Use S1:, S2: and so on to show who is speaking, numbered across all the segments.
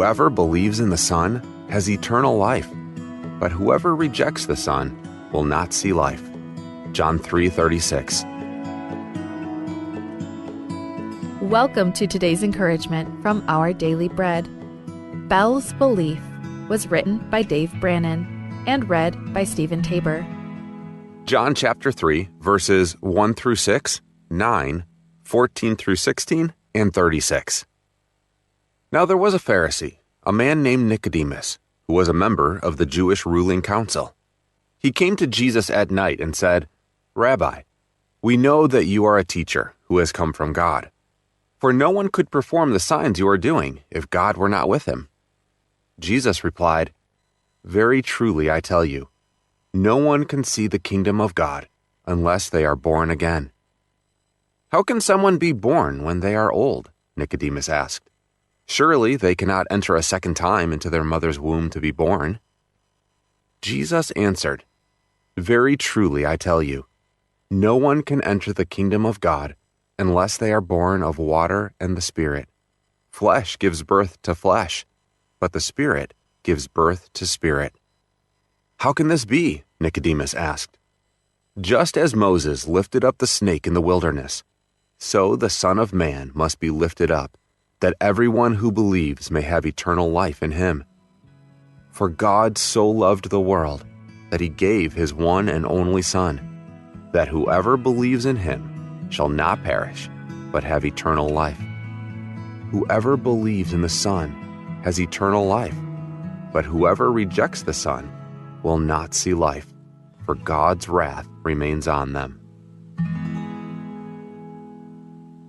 S1: Whoever believes in the Son has eternal life, but whoever rejects the Son will not see life. John 3:36.
S2: Welcome to today's encouragement from Our Daily Bread. Belle's Belief was written by Dave Brannon and read by Stephen Tabor.
S1: John chapter 3, verses 1 through 6, 9, 14 through 16, and 36. Now there was a Pharisee, a man named Nicodemus, who was a member of the Jewish ruling council. He came to Jesus at night and said, "Rabbi, we know that you are a teacher who has come from God. For no one could perform the signs you are doing if God were not with him." Jesus replied, "Very truly I tell you, no one can see the kingdom of God unless they are born again." "How can someone be born when they are old?" Nicodemus asked. "Surely they cannot enter a second time into their mother's womb to be born." Jesus answered, "Very truly I tell you, no one can enter the kingdom of God unless they are born of water and the Spirit. Flesh gives birth to flesh, but the Spirit gives birth to spirit." "How can this be?" Nicodemus asked. "Just as Moses lifted up the snake in the wilderness, so the Son of Man must be lifted up, that everyone who believes may have eternal life in him. For God so loved the world that he gave his one and only Son, that whoever believes in him shall not perish, but have eternal life. Whoever believes in the Son has eternal life, but whoever rejects the Son will not see life, for God's wrath remains on them."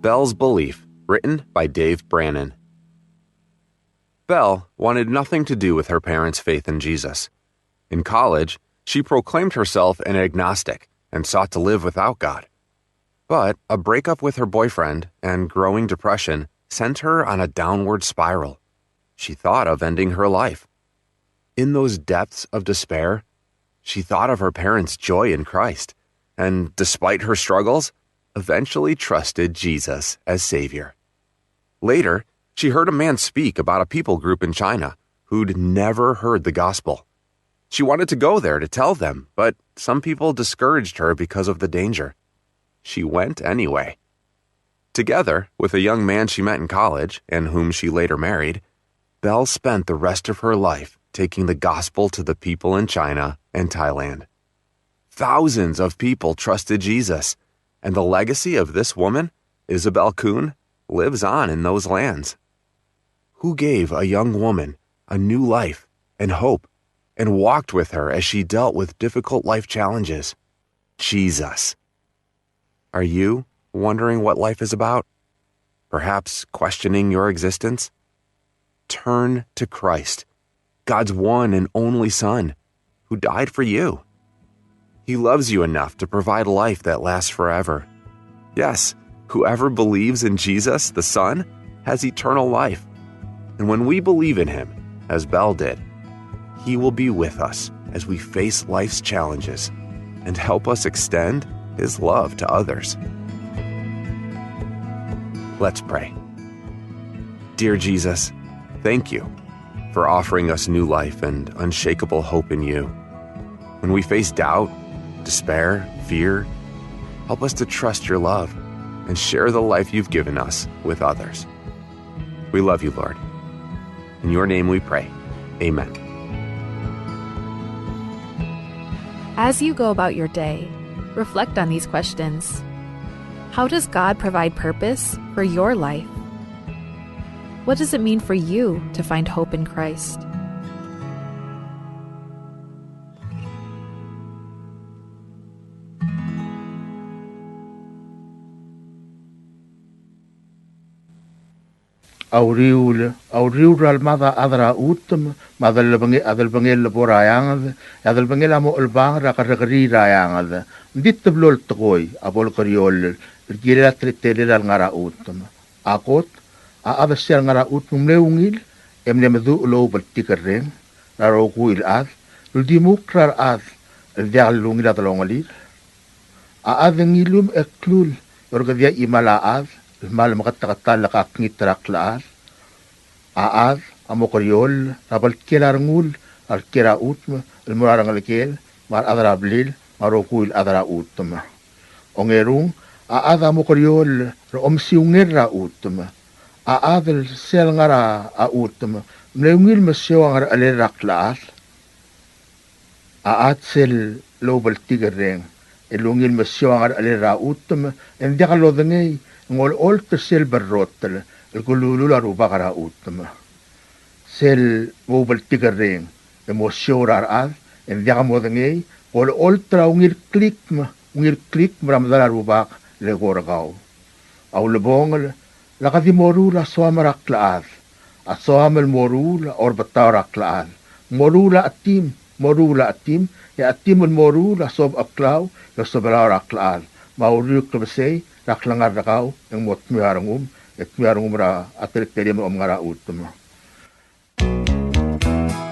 S1: Belle's Belief, written by Dave Brannon. Belle wanted nothing to do with her parents' faith in Jesus. In college, she proclaimed herself an agnostic and sought to live without God. But a breakup with her boyfriend and growing depression sent her on a downward spiral. She thought of ending her life. In those depths of despair, she thought of her parents' joy in Christ, and despite her struggles, eventually trusted Jesus as Savior. Later, she heard a man speak about a people group in China who'd never heard the gospel. She wanted to go there to tell them, but some people discouraged her because of the danger. She went anyway. Together with a young man she met in college and whom she later married, Belle spent the rest of her life taking the gospel to the people in China and Thailand. Thousands of people trusted Jesus, and the legacy of this woman, Isabel Kuhn, lives on in those lands. Who gave a young woman a new life and hope and walked with her as she dealt with difficult life challenges? Jesus. Are you wondering what life is about? Perhaps questioning your existence? Turn to Christ, God's one and only Son, who died for you. He loves you enough to provide life that lasts forever. Yes, whoever believes in Jesus, the Son, has eternal life. And when we believe in him, as Belle did, he will be with us as we face life's challenges and help us extend his love to others. Let's pray. Dear Jesus, thank you for offering us new life and unshakable hope in you. When we face doubt, despair, fear, help us to trust your love and share the life you've given us with others. We love you, Lord. In your name we pray. Amen.
S2: As you go about your day, reflect on these questions. How does God provide purpose for your life? What does it mean for you to find hope in Christ?
S3: Auriu mada adra utum madal bangel borayangad adal bangel amo ulbang rakari rayangad dit blol toy abol kariol gira tretele ngara utum akot a abesel ngara utum leungil emne medu lo baltikarren raro kuil ad dimukrar ad dialungil adalongali a adengilum eklul orgadia imala ad mal makatakatal lakaknitrak laad aad amo koriol rabal kelarngul al kera utma el murarang alkel mar adara blil marokuil adara utma ongerung a ada mo koriol ro omsiungera utma a adel sel ngara a utma mleungil masyo ngar alerak laas a atsel lobal tigereng elungil masyo ngar alera utma en diakalo dengei ngol ol tersel berrotel el kululula rubakara utma sel wobal tigereng emosiorar al en diakamo dengei ol oltra ungir klik mramdala rubak le gorgau au lebongel la kadimoru la soamara klaad a soamel moru la orbataura klaad moru la atim ya atim moru la sob aklau la sobara klaad mauru klebsei la klangar rakau yang mot miarangum ra atleterium omngara utma.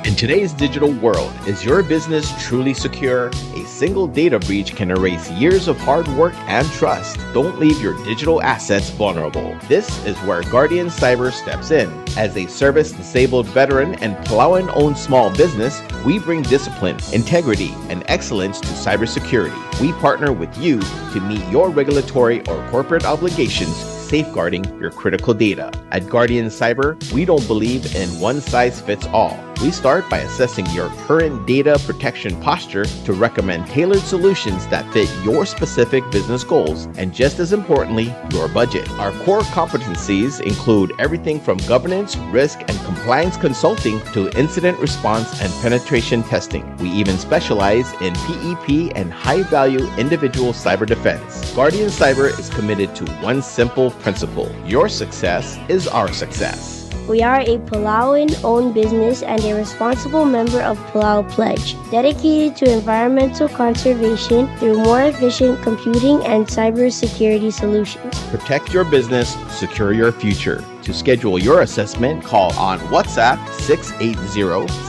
S4: In today's digital world, is your business truly secure? A single data breach can erase years of hard work and trust. Don't leave your digital assets vulnerable. This is where Guardian Cyber steps in. As a service-disabled veteran and Palauan-owned small business, we bring discipline, integrity, and excellence to cybersecurity. We partner with you to meet your regulatory or corporate obligations, safeguarding your critical data. At Guardian Cyber, we don't believe in one-size-fits-all. We start by assessing your current data protection posture to recommend tailored solutions that fit your specific business goals and, just as importantly, your budget. Our core competencies include everything from governance, risk, and compliance consulting to incident response and penetration testing. We even specialize in PEP and high-value individual cyber defense. Guardian Cyber is committed to one simple principle: your success is our success.
S5: We are a Palauan-owned business and a responsible member of Palau Pledge, dedicated to environmental conservation through more efficient computing and cybersecurity solutions.
S4: Protect your business, secure your future. To schedule your assessment, call on WhatsApp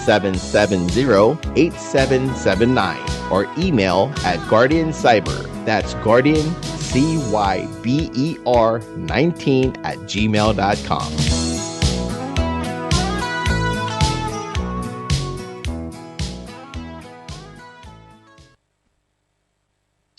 S4: 680-770-8779 or email at Guardian Cyber. That's Guardian, CYBER19 @gmail.com.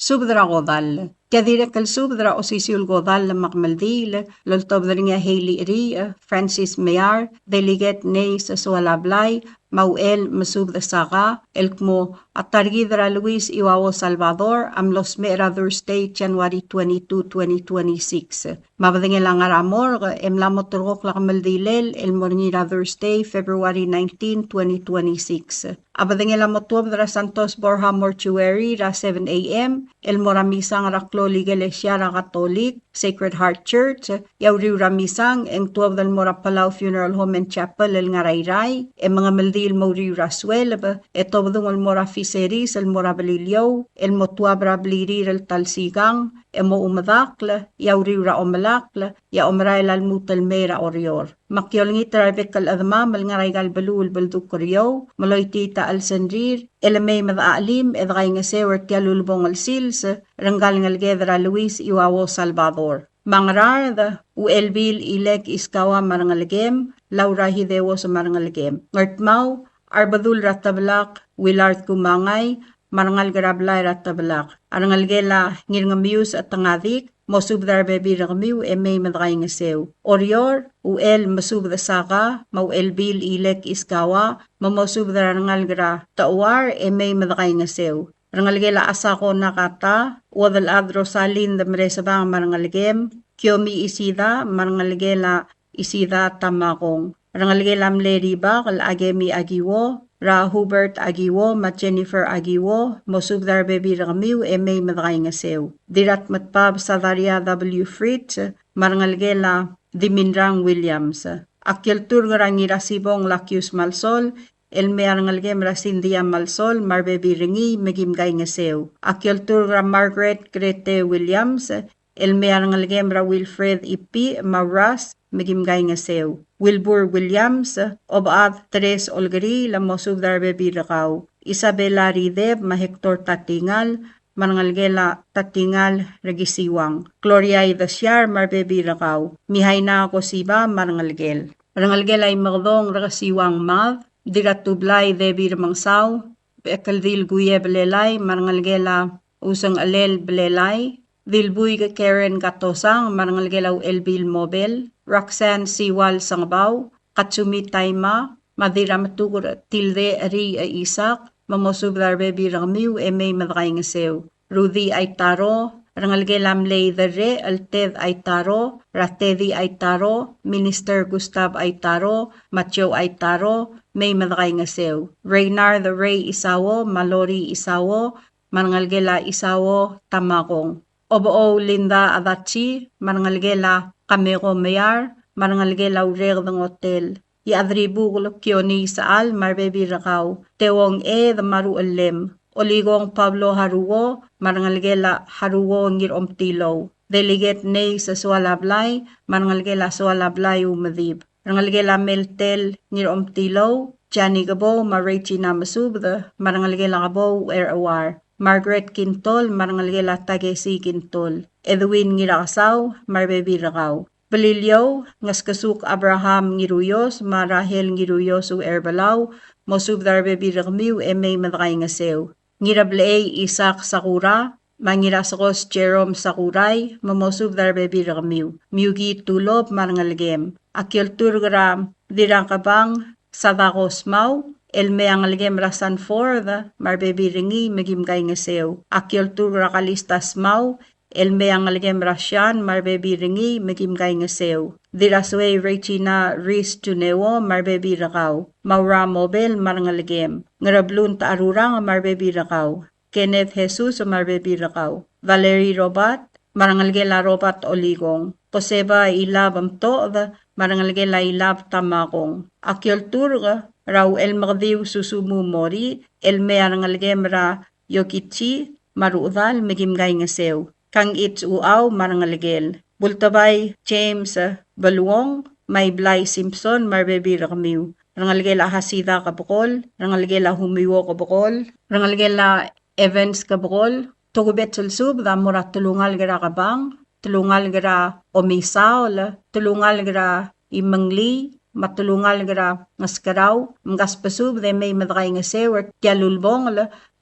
S6: Subdra godal. Kadira kal subdra osisiul godal makmaldil, loltobdringa Hailey Ria, Francis Mayar, Delegate Ney sa Sualablay, Mauel Masubda Saga, Elkmo Atargidra Luis Iwao Salvador, Amlos Mera Thursday, January 22, 2026. Mabadingela ngaramor, Emlamoturok Lakmaldilel, El Mornira Thursday, February 19, 2026. Abadingela Motubdra Santos Borja Mortuary, ra 7 a.m., El Moramisang Raklo Iglesia Catholic, Sacred Heart Church, Yauriw Ramisang, Eng 12 del Mora Palau Funeral Home and Chapel, El Ngarayray, El mga Maldil Mauriw Rasuel, Etobdong El Mora Fiseris, El Mora Balilio, El Motuabra Blirir El Talsigang, Emo Umadakla, Yauriw Ra Omalakla, Ya Omrail Al Mutal Mera Orior. Makyolngi Trabek Al Adma, Mal Ngaraygal Balul Balduk Koryo, Maloitita Al Sanrir, Elamay Madaalim, Edray Ngasewer Tialulbong Al Sils, Rangal Ngalgedra Luis Iwao Salvador. Mangrarda, Uelbil Ilek Iskawa Marangalgem, Laura Hidewo sa Marangalgem. Ngartmau, Arbadul Ratablak, Willard Kumangay, Marangal Garablay Ratablak. Arangalgela Ngirngamius at Tangadik, Mosubdar Bebi Ragmiu, Emay Madray Ngasew. Orior, Uel Masubda Saka, Mauelbil Ilek Iskawa, Mamosubdar Rangalgra, Tawar, Emay Madray Ngasew. Rangalgela asako nakata, wadal adro salin the mresabang marangalgem, kyomi isida, marangalgela isida tamakong. Rangalgela mleriba, kal agemi agiwo, Ra Hubert agiwo, ma Jennifer agiwo, mosubdar bebi ramiw, emay madray ngasew. Dirat matpab Sadaria W. Fritz, marangalgela Dimindrang Williams. Akyel turgarang irasibong lakyus malsol, El mearangalgem rasindia malsol, marbebi ringi, megimgay ngasew. Akyol turgra Margaret Grete Williams, el mearangalgem ra Wilfred Ipi, Maras, megimgay ngasew. Wilbur Williams, obaad Tres Olgari, lamosub darbebi rakaw. Isabella Rideb, ma Hector Tatingal, marangalgela Tatingal, regisiwang. Gloria Idasyar, marbebi rakaw. Mihay na ako siba, marangalgel. Rangalgelay magdong rakasiwang mav, diratublay debi ramangsaw, bekaldil guye belelay, marangalgela usang alel belelay, dilbuy ka Karen Katosang, marangalgelaw elbil mobile, Roxanne Siwal Sangbaw, Katsumi Taima, Madira Matugur Tilde Ari Isak, Mamosubdar Bebi Ramiu, Eme Madray Ngasew, Rudy Aitaro, Rangalgelam Lay Dere, Alted Aitaro, Ratedi Aitaro, Minister Gustav Aitaro, Macho Aitaro, May Madray Ngasew, Reynar the Ray Isawo, Malori Isawo, Marangalgela Isawo, Tamakong, Obo Linda Adachi, Marangalgela Kamero Mayar, Marangalgela Regdang Hotel, Iadribuglo Kioni Saal, Marbebi Rakaw, Tewong the Maru Alem, Oligong Pablo Haruo, Marangalgela Haruo Ngir Omtilo, Delegate Ney sa Sualablay, Marangalgela Sualablay Umadib, Rangalgela Meltel Ngir Omtilo, Jani Gabo, Marechi Namasubda, Marangalgela Gabo, Awar, Margaret Quintol, Marangalgela Tagesi Quintol, Edwin Ngirakasaw, Marbebi Rakaw, Balilyo, Ngaskasuk Abraham Ngiruyos, Marahel Ngiruyos u Erbalaw, Mosubdar Bebi Rakmiw, May Madray Ngasew, Ngirablay Isak Sakura, Mangirasakos Jerome Sakuray, Mamosubdar Bebi Rakmiw, Myugi Tulob Marangalgem, Akyol Turgram, Dirangkabang, Sadakos Mau, Elmeangalgem Rasan Forda, Marbebi Ringi, Magimgay Ngasew, Akyol Turgra Kalistas Mau, Elmeangalgem Rasyan, Marbebi Ringi, Magimgay Ngasew, Diraswe Rechina Ris Tunewo, Marbebi Rakaw, Maura Mobel, Marangalgem, Ngarablun Taarurang, Marbebi Rakaw, Kenneth Jesus, Marbebi Rakaw, Valerie Robat, Marangalgela Robat Oligong, Joseba Ilab Amtoda, Marangalgela Ilab Tamakong, Akyol Turga, Raw El Magdiw Susumu Mori, Elmeangalgem Ra Yokichi, Marudal, Magimgay Ngasew, Kang It's Uaw, Marangalgel, Bultabay James Baluong, May Blay Simpson, Marbebi Rakmiw, Rangalgela Hasida Kabukol, Rangalgela Humiwo Kabukol, Rangalgela Evans Kabukol, Tugubet Sulsub, Damura Tulungal Gara Kabang, Tulungal Gara Omisaol, Tulungal Gara Imangli, Matulungal Gara Ngaskaraw, Mgaspasub, de May Madray Ngasew, Tialulbong,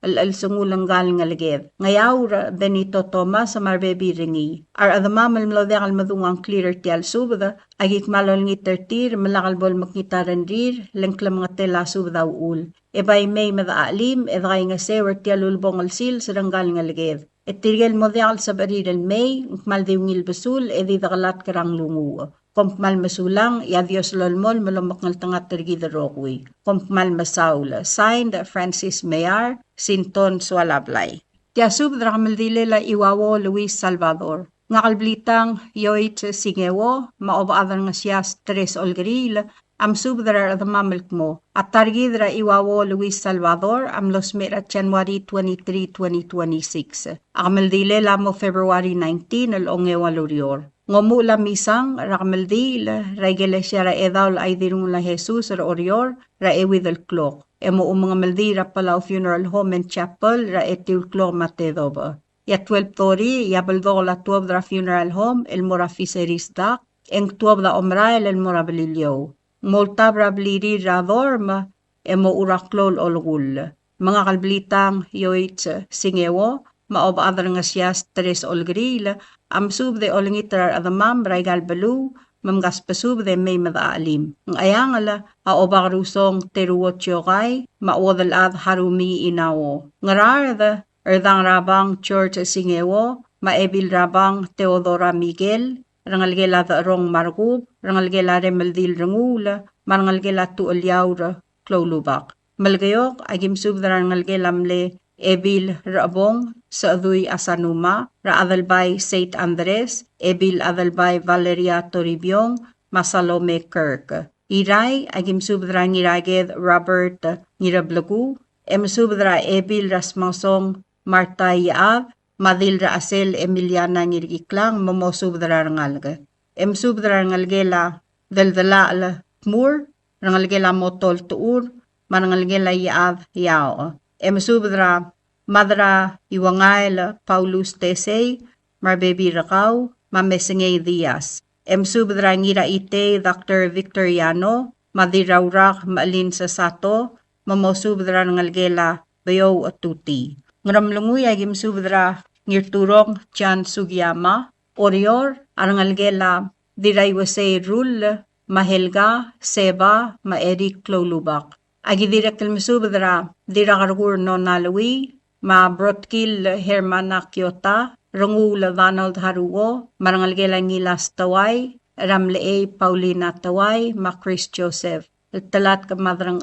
S6: Al-sungulang galing alagid. Ngayaw Benito Thomas sa Marbebi Ringi. Ar adamamal mlodekal madungang clearer tial subda, agik malol ngitertir, malakalbol makitarandir, lengklam nga tela subda uul. Ebay may madaalim, edgay nga sewer tialulbong alsil, sarang galing alagid. Etirgel modekal sa barirel may, maldiwngil basul, edidakalat karang lungu. Kompmal masulang, yadios lolmol, malamakngal tangat tergida rokwi. Kompmal masaula. Signed, Francis Mayar, Sinton Sualablay. Tiasub drakamaldile la Iwawo Luis Salvador. Ngakalblitang Yoit Singewo, maobaadar nga siyas Tres Olgeril, am subdrar at mamalk mo. At targidra Iwawo Luis Salvador, am losmera January 23, 2026. Akamaldile la mo February 19, al-ongewa lurior. Ngomu la misang rakamaldil, raigele siya ra edaw la aidirung la Jesus ra orior, ra ewidal klok. Emo mga maldira Palau Funeral Home and Chapel, ra etil klok matedoba. Ya 12 yabaldo la 12 ra Funeral Home, el mora fiseris dak, eng 12 da omrael el mora balilyo. Molta bra bliri ra dorma, emo uraklol olgul. Mga kalblitang yoit singewo, maobaadar nga siyas Tres Olgril, am subde olingitrar adamam raigal balu, mamgaspasubde may madaalim. Ang ayangala, aobakrusong teruotsyokay, maodal ad harumi inawo. Ngararda, erdang rabang Church Singewo, maebil rabang Teodora Miguel, rangalgela da rong margub, rangalgela remeldil rangula, marangalgela tuolyaura, klolubak. Malgayok, agim subda rangalgela mle, Ebil Rabong sa Aduy Asanuma, Raadalbay St. Andres, Ebil Adalbay Valeria Toribiyong, Masalome Kirk. Iray, agim subdra ngiraged Robert Ngirablagu, subdra Ebil Rasmasong Marta Yaab, Madilra Asel Emiliana Ngirgiklang, Momosubdra Rangalga. Subdra Rangalgela Daldala Tmur, Rangalgela Motol Tuur, Marangalgela Yaab Yao. Subdra Madra Iwangail Paulus Tesey, Marbebi Rakaw, Mamesengay Diaz. Subdra ngira ite Dr. Victoriano, madirawrak maalin sa sato, mamosubdra ngalgela bayaw at tuti. Ngaramlunguy ay subdra ngirturong Chan Sugiyama, Orior, arangalgela diraywase rule, mahelga, seba, maerik klolubak. Agi direkal misubdra dirakargur no nalawi, ma brotkil hermana kyota, rangula Donald Haruo, marangalgela ngilas taway, ramlee Paulina taway, ma Chris Joseph. Talat ka madrang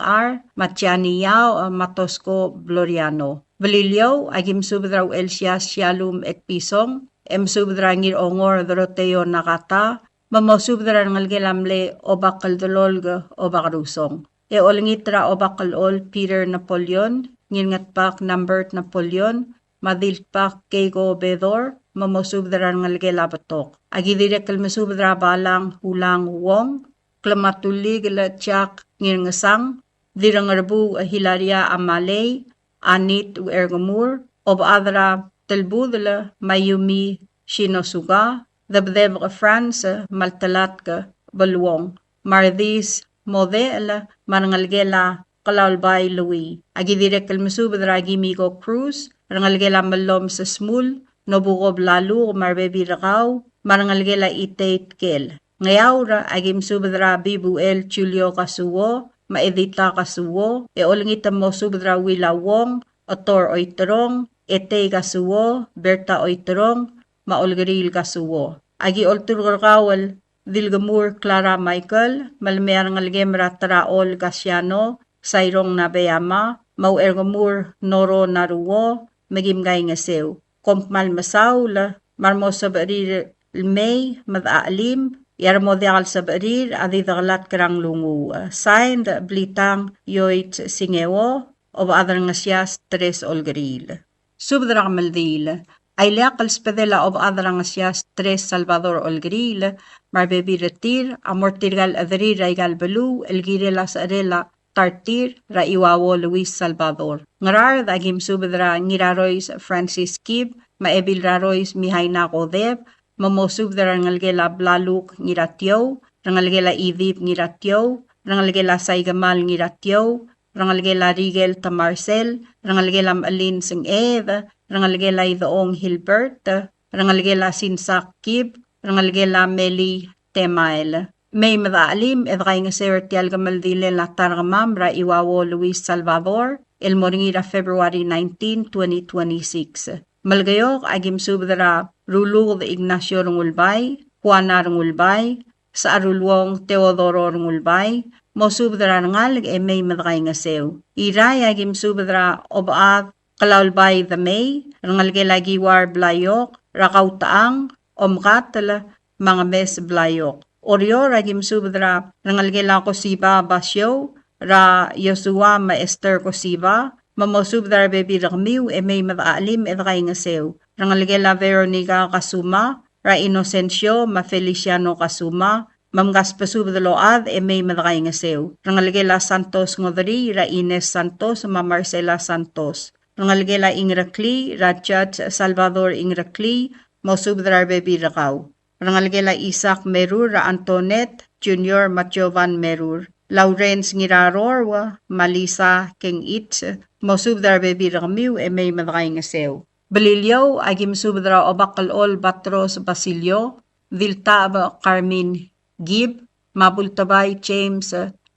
S6: Matiani Yao, Matosco Gloriano. Valilyo, agim subedraw Elsia Shalom et Pisong, subedra ngir ongor Doroteo Nakata, mamosubedra ngalgelamle obakal dololga obakrusong. Olngitra obakal Peter Napoleon, ngirngatpak Numbert Napoleon, madilpak Kego Bedor, mamosubedra ngalgelabatok. Agidirek kalmasubedra balang hulang wong, klamatulig la tsak ngirngasang, dirangarbu Hilaria Amalay, Anit Ergamur, ob adra telbudla Mayumi Shinosuga, dabdeb ka France, maltalat ka balwong, mardis model, marangalgela kalalbay Louis. Agidirek kalmasubedra Gimigo Cruz, rangalgela malom sa smul, nobugob lalu marbebi rakaw, marangalgela itate kel. Ngayawra agim subedra Bibuel Julio Kasuwo, maedita Kasuwo, olngita mo subedra Wilawong, Otor Oitrong, Ete Kasuwo, Berta Oitrong, maolgeril Kasuwo. Agi olturgawal Dilgamur Clara Michael, malmear ngalgemra Traol Gasiano, Sayrong Nabeyama, mau ergamur Noro Naruwo, magimgay ngasew. Kompmal masaula, marmosa barir May, madaalim, Yarmodial sa barir, adidaglat karang lungu. Signed, Blitang, Yoit Singewo, o adar nga siyas, Tres Olgaril. Subdra maldil, ay liakal spedela o adar nga siyas, Tres Salvador Olgaril, marbebi retir, amortirgal adrir ay galbalu, elgirela sa arela, Tartir, ra iwawo Luis Salvador. Ngarar, dagim subdra ngiraroys Francis Kib, maebil raroys Mihay Nakodeb, mamosubdra ngalgela blaluk ngiratyo, rangalgela idip ngiratyo, rangalgela saygamal ngiratyo, rangalgela Rigel Tamarcel, rangalgela Malin Sing Ed, rangalgela Idoong Hilbert, rangalgela Sinsak Kib, rangalgela Meli Temael. May madaalim edgay nga sewer tial gamaldile la targamam ra iwawo Luis Salvador, el moringira February 19, 2026. Malgayok agim subdra Rulug Ignacio Rungulbay, Juana Rungulbay, sa Arulwong Teodoro Rungulbay, mo subdra ngal may madgay nga sew. Iray agim subdra obad Kalaulbay the May, rangalgela giwar blayok, rakaw taang, omkatala, mga mes blayok. Orior agim subdra rangalgela ko siba basyo, ra Yosua Maester ko siba, mamosubdra bebi rakmiw may madaalim edgay nga sew. Rangalgela Veronica Kasuma, ra Inocencio Mafeliciano Kasuma, mamgaspasubdaload may madagay nga sew. Rangalgela Santos Ngodri, ra Ines Santos, Marcela Santos. Rangalgela Ingrakli, ra Judge Salvador Ingrakli, mosubdra bebi rakaw. Rangalgela Isaac Merur, ra Antoinette Junior Matjovan Merur. Lawrence Ngirarorwa, Malisa King Itz, mosubdra bebi rakmiw may madagay nga sew. Balilyo, agim subdra obakalol Batros Basilio, Viltab Carmin Gib, Mabultabay James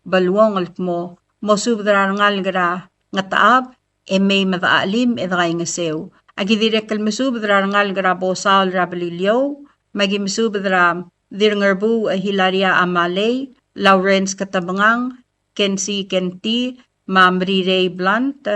S6: Balwong Alkmo, mosubdra ngalgra nga taab, may madaalim edgay nga sew. Agidirek kalmasubdra ngalgra Bosal Rabalilyo, magim subdra dirngarbu Hilaria Amalay, Lawrence Katabangang, Kensi Kenti, Mamri Ray Blunt,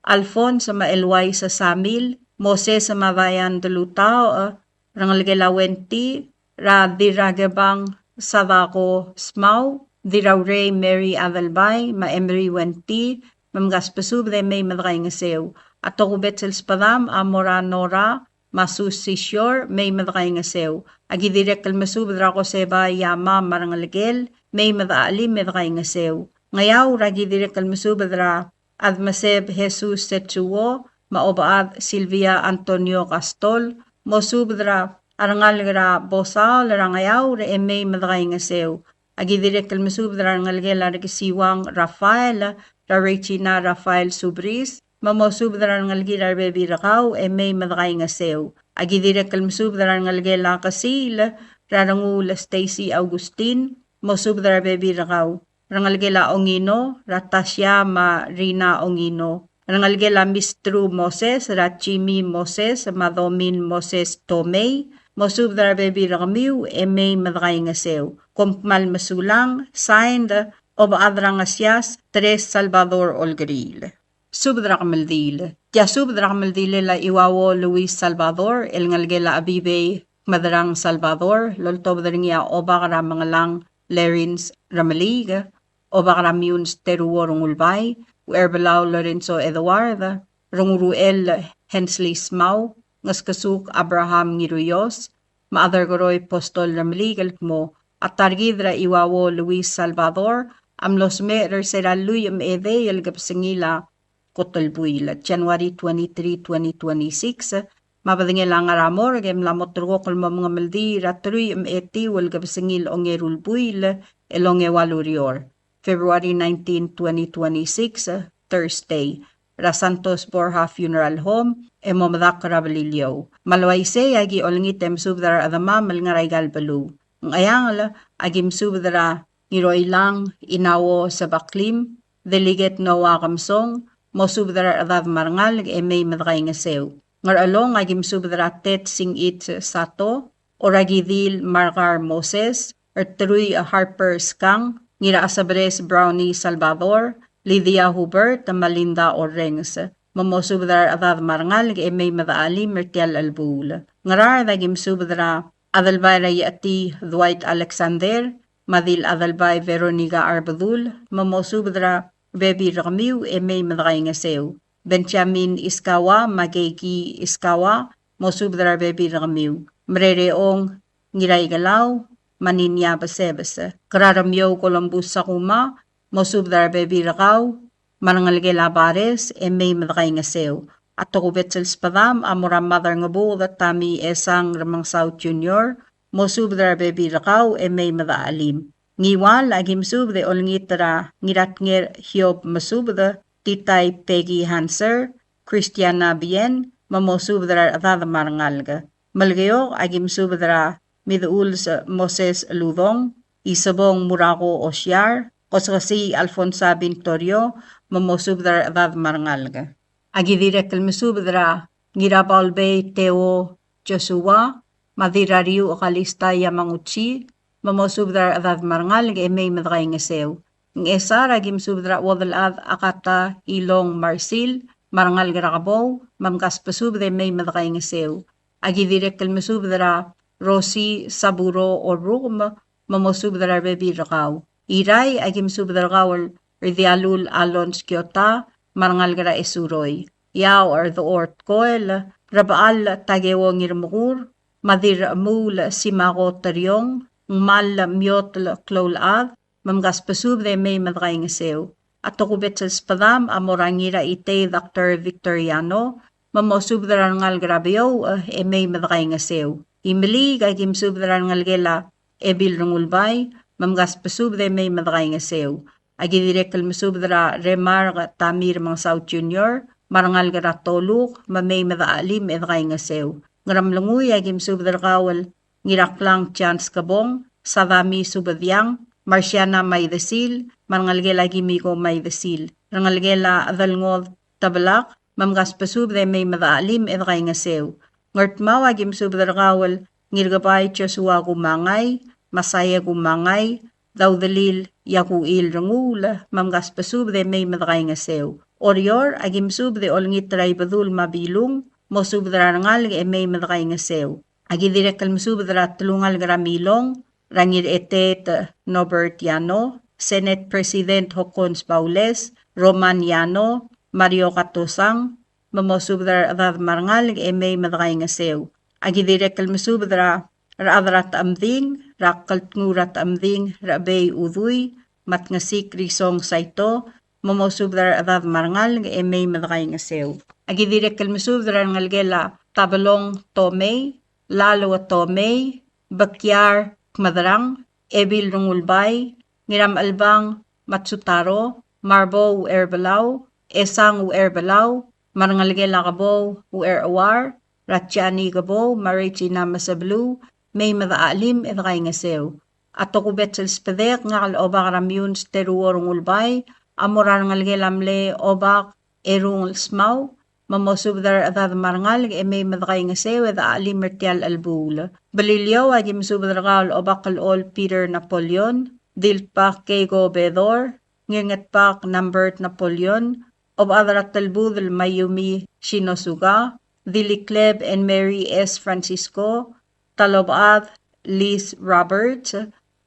S6: Alfonso Maelway sa Samil, Moses sa Mabayan Dalutao, rangalgela Wenti, ra diragabang Sadako Smaw, dirawray Mary Avalbay, ma-Emery Wenti, mamgaspasubde may madagay nga sew. Ato kubet selspadam, amora nora, masusisyor, may madagay nga sew. Agidirek kalmasubdra ko seba yama marangalgel, may madaalim madagay nga sew. Ngayaw, ragidirek kalmasubdra, admaseb Jesus Setsuwo, maobaad Silvia Antonio Castol, mosubdra arangal gara bosa larangayaw re emay madagay nga sew. Agi direk kalmasubdra ngalgela regisiwang Rafael, Rachina Rafael Subris, mamosubdra ngalgila bebi rakaw emay madagay nga sew. Agi direk kalmasubdra ngalgela kasil, rarangul Stacy Augustin, mosubdra bebi rakaw. Rangalgela Ongino, Ratasya Marina Ongino. Rangalgela Mistru Moses, Rachimi Moses, Madomin Moses Tomei, mosubdra bebi rakamiw, emay madagay nga sew. Kumpmal masulang, signed, obaadra nga siyas, Tres Salvador Olgril. Subdra kamaldil. Tia subdra kamaldil la iwawo Luis Salvador, el ngalgela abibay madrang Salvador, loltob daringia obakara mga lang Lerins Ramaliga, obakara miuns teruwo rungulbay, Uerbalaw Lorenzo Eduarda, Runguruel Hensley Smau, ngaskasuk Abraham Ngiruyos, maadargoroy Postol Ramaligal mo, at targidra iwawo Luis Salvador, amlos meter seraluy ede el gapsingila kotolbuila. January 23, 2026, mabadingila nga ramor, gem lamotrugo kulmo mga maldira, truy eti wal gapsingil ongerulbuil, elonge walurior. February 19, 2026, Thursday, Rasantos Borja Funeral Home, Emomadak Rabalilio. Malwaise agi olngitem subdara adama malngaray galbalu. Ang ayangala agim subdara ngiroy lang inawo sa baklim, deliget Noah Kamsong, mo subdara adad marangal emay madakay nga sew. Ngar along agim subdara tet singit sato, oragidil Margar Moses, Ertruy Harper Skang, ngira Asabres Brownie Salvador, Lydia Hubert, Malinda Orengs, mamosubdar adad marangal emay madaalim Mertial Albul. Ngarar dagim subdara adalbay rayati Dwight Alexander, madil adalbay Veronica Arbadul, mamosubdra bebi ramiw emay madakay nga sew. Benjamin Iskawa, Magegi Iskawa, mosubdra bebi ramiw. Mrereong ngiray galaw, maninya basebasa. Kararamyo Columbus Sakuma, mosubdra bebi rakaw, manangalgela bares emay madakay nga sew. At tukubetsel spadam amura mother nga bu that tami esang ramang South Junior, mosubdra bebi rakaw emay madaalim. Ngiwal agim subde olngitra ngiratnger hiob masubda titay Peggy Hanser, Christiana Bien, mamosubdra adada marangalga. Malgayok agim subdra midul sa Moses Ludong, Isabong Muraco Osyar, Kosakasi Alfonsa Bintorio, mamosubdra adada marangalga. Agidirek kalmasubdra ngirabal bay Teo Joshua, madirariu okalista Yamangutsi, mamosubdra adad marangal ng emay madakay nga sew. Ng esar agim subdra wadalad akata Ilong Marsil, marangal garakabaw, mamkas pasubdra emay madakay nga sew. Agidirek kalmasubdra Rosie Saburo o Rum, mamosubdra bebi rakaw. Iray agim subdra kawal Ridialul Alons Kiyota, marangal gara esuroy. Yaw ar the ort koel, rabaal tagewo ngirmukur, madir mul simako taryong, mal myotl klolad, mamgas pasubde may madakay nga sew. At tukubet sa spadam amorangira ite Dr. Victoriano, mamosubdaran ngal grabyo may madakay nga sew. Imili kay kimsubdaran ngal gela ebil rungulbay, mamgas pasubde may madakay nga sew. Agidirek kalmasubdra Remar Tamir Mang South Junior, marangal gara toluk, mamay madaalim edakay nga sew. Ngaramlanguy agim subdra kawal, ngiraklang chance kabong, Savami Subadyang, Marciana Maydasil, marangalgela gimiko Maydasil. Rangalgela adalngod tabalak, mamgas pasubde may madaalim edakay nga sew. Ngortmaw agim subdra kawal, ngirgabay Joshua kumangay, Masaya kumangay, Daudalil yakuil rangula, mamgas pasubde may madakay nga sew. Orior agim subde olngitray badul mabilung, mosubdra rangal may madakay nga sew. Agidirek kalmasubdra tulungal gramilong, rangir etet Norbert Yano, Senate President Hocons Paules, Roman Yano, Mario Katosang, mamosubdra adad marangal may madakay nga sew. Agidirek kalmasubdra raadrat amding, rakalt ngurat amding, rabay uduy, matngasik risong saito, mamosubdar adad marangal nga emay madakay nga sew. Agidirek kalmasubdar ngalgela tabalong tomay, Lalo ato May, Bakyar, Kmadrang, Ebil Rungulbay, Ngiram Albang, Matsutaro, Marbo u Erbalaw, Esang u Erbalaw, Marangalgela Gabo u Awar, Ratchani Gabo, Marichi na Masablu, May Madaalim edray ngasew. Ato kubet sa spedek nga obak ramyun steruor ngulbay, amoran ngalgelamle obak erung smaw, mamosubdar adad marangal may madray ngasew edaalim mertial albul. Balilyo ay masubdar gal obak kalol Peter Napoleon, dilpak Kego Bedor, ngingat pak Numbert Napoleon, ob adrat talbudel Mayumi Shinosuga, Dilikleb and Mary S. Francisco, Talobad Liz Roberts,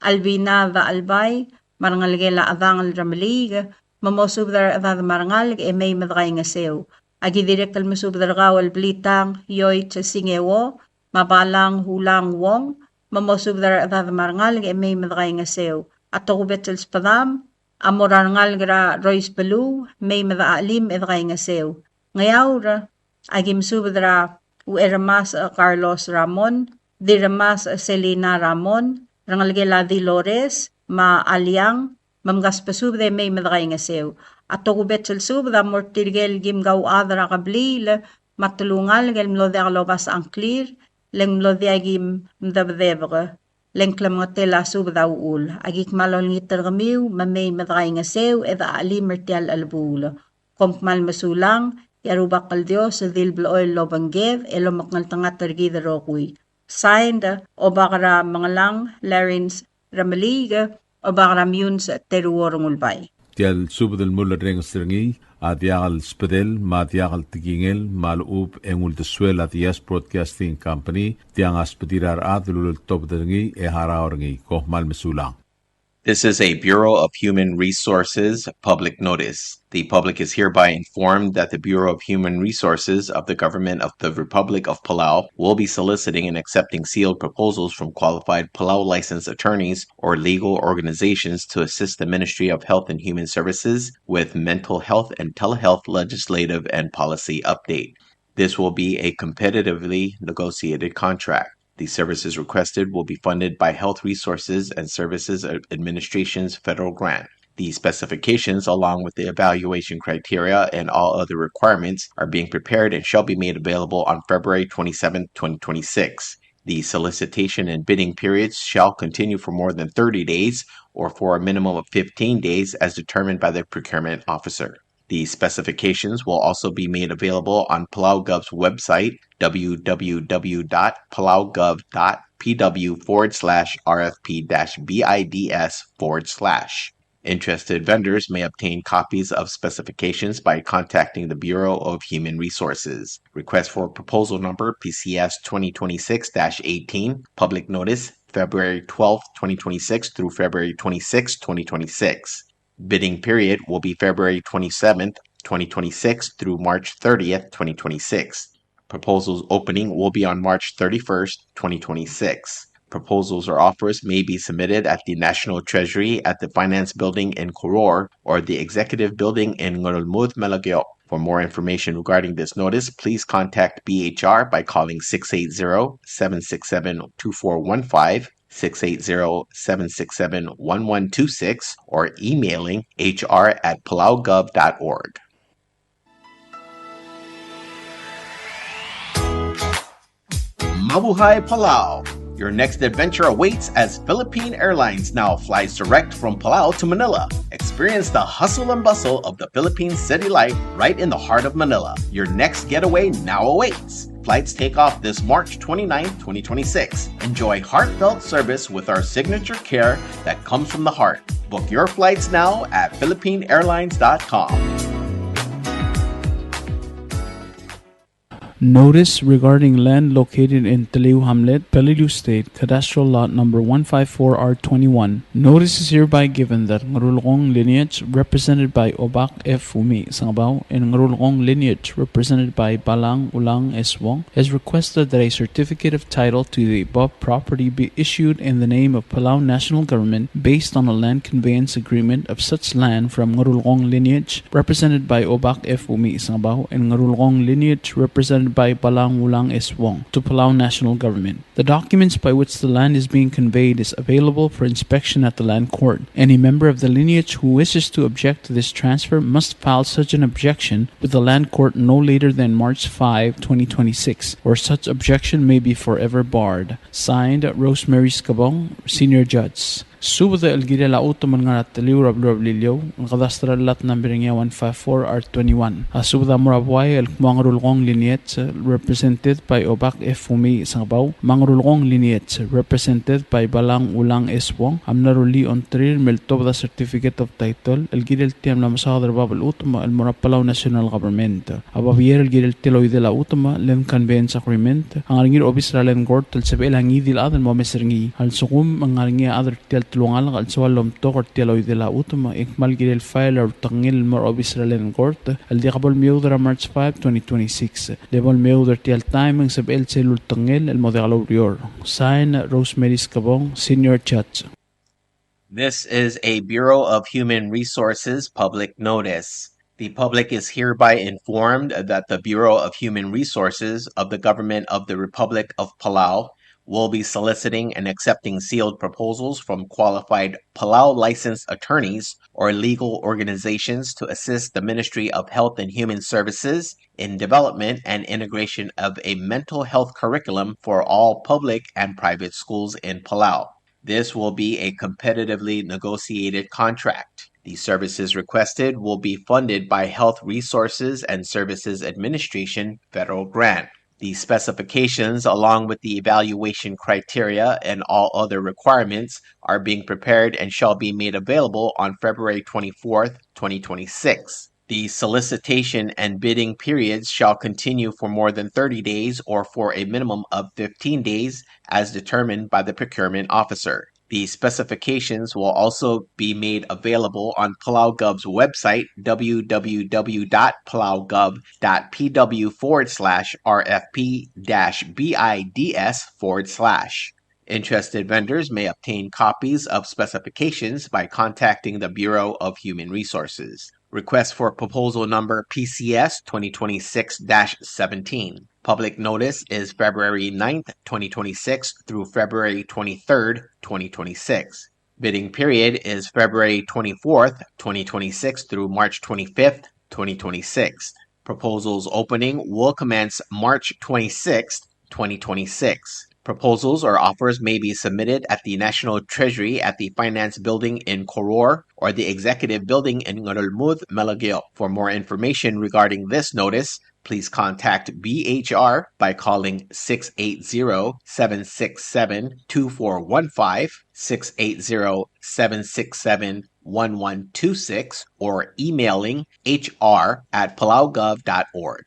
S6: Albina the Albay, Marangalgela Adangal Ramalig, Mamosubdar Adad Marangal, e may madray ngasew. Agi direct al masubdar gawal blitang, yoy sa singewo, mabalang hulang wong, Mamosubdar Adad Marangal, e may madray ngasew. Ato kubet sa spadam, amorangal gra Royce Balu, may madaalim edray ngasew. Ngayawra, agi masubdara u eramas Carlos Ramon, diramas Selena Ramon, Rangalgela Dilores, Ma Aliang, Mamgaspasubde may madray ngasew. Ato kubet salsubda mortirgel gimgaw adra kablil, matulungal gel mlodya kalobas ang clear, leng mlodya gim mdabdebra, leng klamotela subda uul. Agik malol ngitar gamiw, mamay madray ngasew, edha ali mertial albul. Kompmal masulang, yarubak kal Dios, dilblo oil lobanggev, elo makngal tangat tergida rokuy. Signed, Obakara Mangalang, Larins Ramaliga, Obakara Muns Teruorong Ulbay.
S7: Tial subdel mulla reng stringi, adiagal spedel, ma diagal tigingel, maluub engul de suela dias Broadcasting Company, tiang aspedirar adlul top deringi e haraoringi, kohmal mesulang.
S4: This is a Bureau of Human Resources public notice. The public is hereby informed that the Bureau of Human Resources of the Government of the Republic of Palau will be soliciting and accepting sealed proposals from qualified Palau licensed attorneys or legal organizations to assist the Ministry of Health and Human Services with mental health and telehealth legislative and policy update. This will be a competitively negotiated contract. The services requested will be funded by Health Resources and Services Administration's federal grant. The specifications, along with the evaluation criteria and all other requirements, are being prepared and shall be made available on February 27, 2026. The solicitation and bidding periods shall continue for more than 30 days or for a minimum of 15 days as determined by the procurement officer. The specifications will also be made available on PalauGov's website, www.palaugov.pw/RFP-BIDS/. Interested vendors may obtain copies of specifications by contacting the Bureau of Human Resources. Request for proposal number PCS 2026-18, public notice, February 12, 2026 through February 26, 2026. Bidding period will be February 27th, 2026 through March 30th, 2026. Proposals opening will be on March 31st, 2026. Proposals or offers may be submitted at the National Treasury at the Finance Building in Koror or the Executive Building in Ngurulmud, Malagyo. For more information regarding this notice, please contact BHR by calling 680-767-2415, 680-767-1126, or emailing hr@palaugov.org. Mabuhay Palau! Your next adventure awaits as Philippine Airlines now flies direct from Palau to Manila. Experience the hustle and bustle of the Philippine city life right in the heart of Manila. Your next getaway now awaits. Flights take off this March 29, 2026. Enjoy heartfelt service with our signature care that comes from the heart. Book your flights now at philippineairlines.com.
S8: Notice regarding land located in Taliu Hamlet, Pelilu State, Cadastral Lot Number 154R21. Notice is hereby given that Ngurulong lineage, represented by Obak F. Umi Sangabaw, and Ngurulong lineage, represented by Balang Ulang S. Wong, has requested that a certificate of title to the above property be issued in the name of Palau National Government based on a land conveyance agreement of such land from Ngurulong lineage, represented by Obak F. Umi Sangabaw, and Ngurulong lineage, represented represented by Palauan S. Wong, to Palau National Government. The documents by which the land is being conveyed is available for inspection at the land court. Any member of the lineage who wishes to object to this transfer must file such an objection with the land court no later than March 5, 2026, or such objection may be forever barred. Signed, Rosemary Scabong, Senior Judge. Subada Elgida la Utoman nga Taliw Rablilio, ang kadastral lat number niya 154 R21. Subada Murabway el Mangrulgong Linet, represented by Obak F. Fumi Sangbaw, Mangrulgong Linet, represented by Balang Ulang S. Wong, Amnaruli on Trill Meltobda Certificate of Title, Elgida el Tiam la Masadar Babal Utoma, el Murapalaw National Government. Abavier Elgida el Tiloy de la Utoma, Len Conveyance Agreement, ang aringir Obisra Len Gort, el Sabel Hangidil Adan Momesringi, al Sukum, ang aringir other Tel Tulungal al sualom tokor tialoy de la utuma ikmal gil file or tangil more Israel court al diabol miudra March 5, 2026 lebol miudra tial time ang sabel selul tangil el modelo rior. Sign Rosemary Scabong, Senior Judge.
S4: This is a Bureau of Human Resources public notice. The public is hereby informed that the Bureau of Human Resources of the Government of the Republic of Palau will be soliciting and accepting sealed proposals from qualified Palau licensed attorneys or legal organizations to assist the Ministry of Health and Human Services in development and integration of a mental health curriculum for all public and private schools in Palau. This will be a competitively negotiated contract. The services requested will be funded by Health Resources and Services Administration federal grant. The specifications, along with the evaluation criteria and all other requirements, are being prepared and shall be made available on February 24th, 2026. The solicitation and bidding periods shall continue for more than 30 days or for a minimum of 15 days as determined by the procurement officer. The specifications will also be made available on PalauGov's website, www.palauGov.pw/RFP-BIDS/. Interested vendors may obtain copies of specifications by contacting the Bureau of Human Resources. Request for proposal number PCS 2026-17. Public notice is February 9th, 2026 through February 23rd, 2026. Bidding period is February 24th, 2026 through March 25th, 2026. Proposals opening will commence March 26th, 2026. Proposals or offers may be submitted at the National Treasury at the Finance Building in Koror or the Executive Building in Ngurulmud, Melageo. For more information regarding this notice, please contact BHR by calling 680-767-2415, 680-767-1126, or emailing hr@palaugov.org.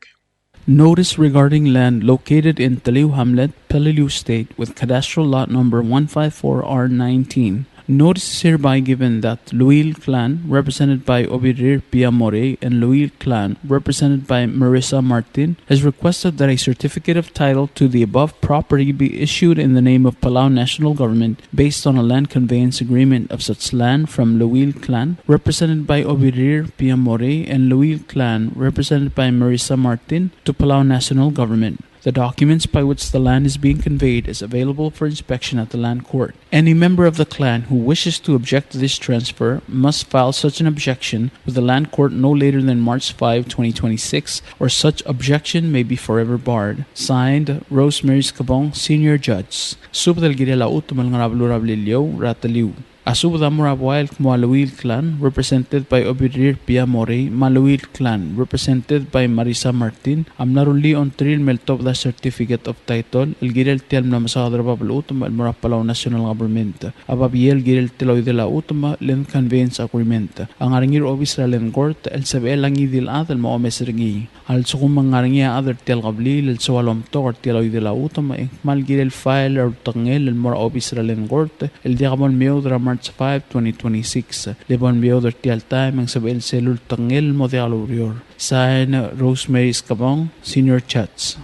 S8: Notice regarding land located in Taliw Hamlet, Peleliu State with cadastral lot number 154R19. Notice is hereby given that Luil clan, represented by Obirir Piamore, and Luil clan, represented by Marissa Martin, has requested that a certificate of title to the above property be issued in the name of Palau National Government based on a land conveyance agreement of such land from Luil clan, represented by Obirir Piamore, and Luil clan, represented by Marissa Martin, to Palau National Government. The documents by which the land is being conveyed is available for inspection at the land court. Any member of the clan who wishes to object to this transfer must file such an objection with the land court no later than March 5, 2026, or such objection may be forever barred. Signed, Rosemary Scabong, Senior Judge. Subdal Girela Utumal Ngarablurablilio, Rataliw. Asubda Murabwail Maluil clan, represented by Obirir Piamore, Maluil clan, represented by Marissa Martin, Amnaruli on Tril Meltobda Certificate of Title, El Girel Tial na Masadra Babal Utuma, El Murapalaw National Government, Ababiel Girel Tiloy de la Utuma, Len Conveyance Agreement, ang aringir of Israel en Court, El Sabe Langi dil Adel Maomesringi, Al Sukumang aringia Adel Tial Gablil, El Sawalom Tor Tiloy de la Utuma, Mal Girel File, El Tangel, El Mura of Israel en Court, El Diamond Meudra March 5, 2026. Lebon Bioder Tial Time ang Sabel Selul Tangil Modelo Rior. Sign Rosemary Scabong, Senior Chats.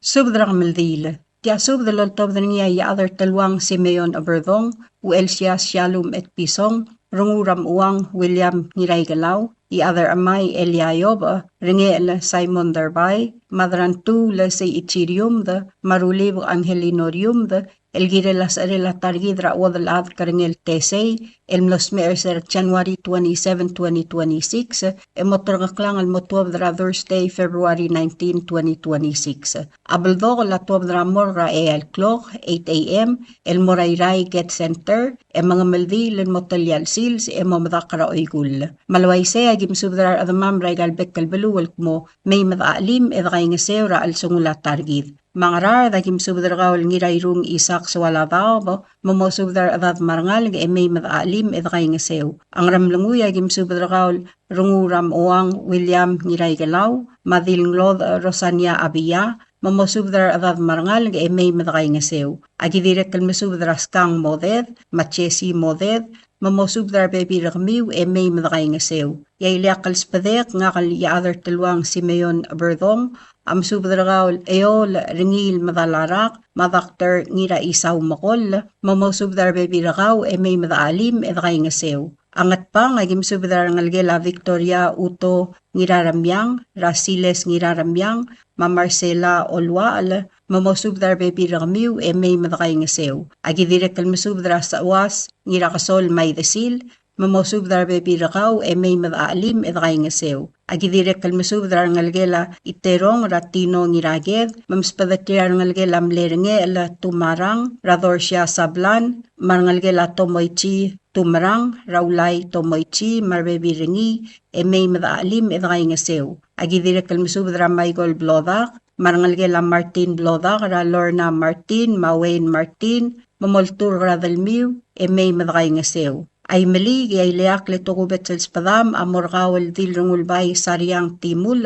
S6: Subdrang Mildile. Tia subdalol tob niya ya other talwang Simeon Aberdong, u Elsia Shalom et Pisong, runguram uang William Ngiray Galaw, i other amay Eliayoba, ringel Simon Derbay, madrantu la say Ichirium the, marulib Angelinorium the, el girelas arela targidra wadalad karingel tesay, el mlosmer ser January 27, 2026, emotragaklang al motwabdra Thursday, February 19, 2026. Abaldog la tuabdra morra el clock, 8 a.m., el Morayray Get Center, mga maldil el motalyal sils, mamadakara oigul. Malawayse agim subdrar adamam raygal bekkal beluwal mo, may madaalim edgay ngasewra al sungula targid. Mangarar dagim subdargawal ngirayrung isak sa waladaw, mamosubdar adad marangal may madaalim edgay ngasew. Ang ramlanguy agim subdargawal runguram uang William Ngiray Galaw, madilnglod Rosania Abia, mamosubdar adad marangal may madagay ngasew. Agidirek kalmasubdar askang moded, machesi moded, mamosubdar baby ragmiw may madagay ngasew. Yailyak kalspadek ngakal yaadar talwang Simeon Berdong, am subdragawl eol ringil madalarak, madakter ngira isaw makol, mamosubdar baby ragaw may madaalim edgay ngasew. Angat pa ngagim subdar ngalgela Victoria Uto ngiraramyang, Rasiles ngiraramyang, Marcela Olwal, mamosubdar baby ragmiw may madagay ngasew. Agidirek kalmasubdar sa awas ngirakasol may desil, mamosubdar baby rakaw may madaalim edgay ngasew. Agidirek kalmasubdar ngalgela iterong ratino ngiraged, mamspadatiyar ngalgela mlerenge ala tumarang, radorsia sablan, marngalgela tomoychi tumarang, raulay tomoychi, marbebi ringi, may madaalim edgay ngasew. Agidirek kalmasubdar Michael Blodak, marngalgela Martin Blodak, ra Lorna Martin, Mawain Martin, mamoltur radalmiw, may madagay ngasew. Ay mali ay leak le tokubet sa spadam amorgawal dilrungul bay sariyang timul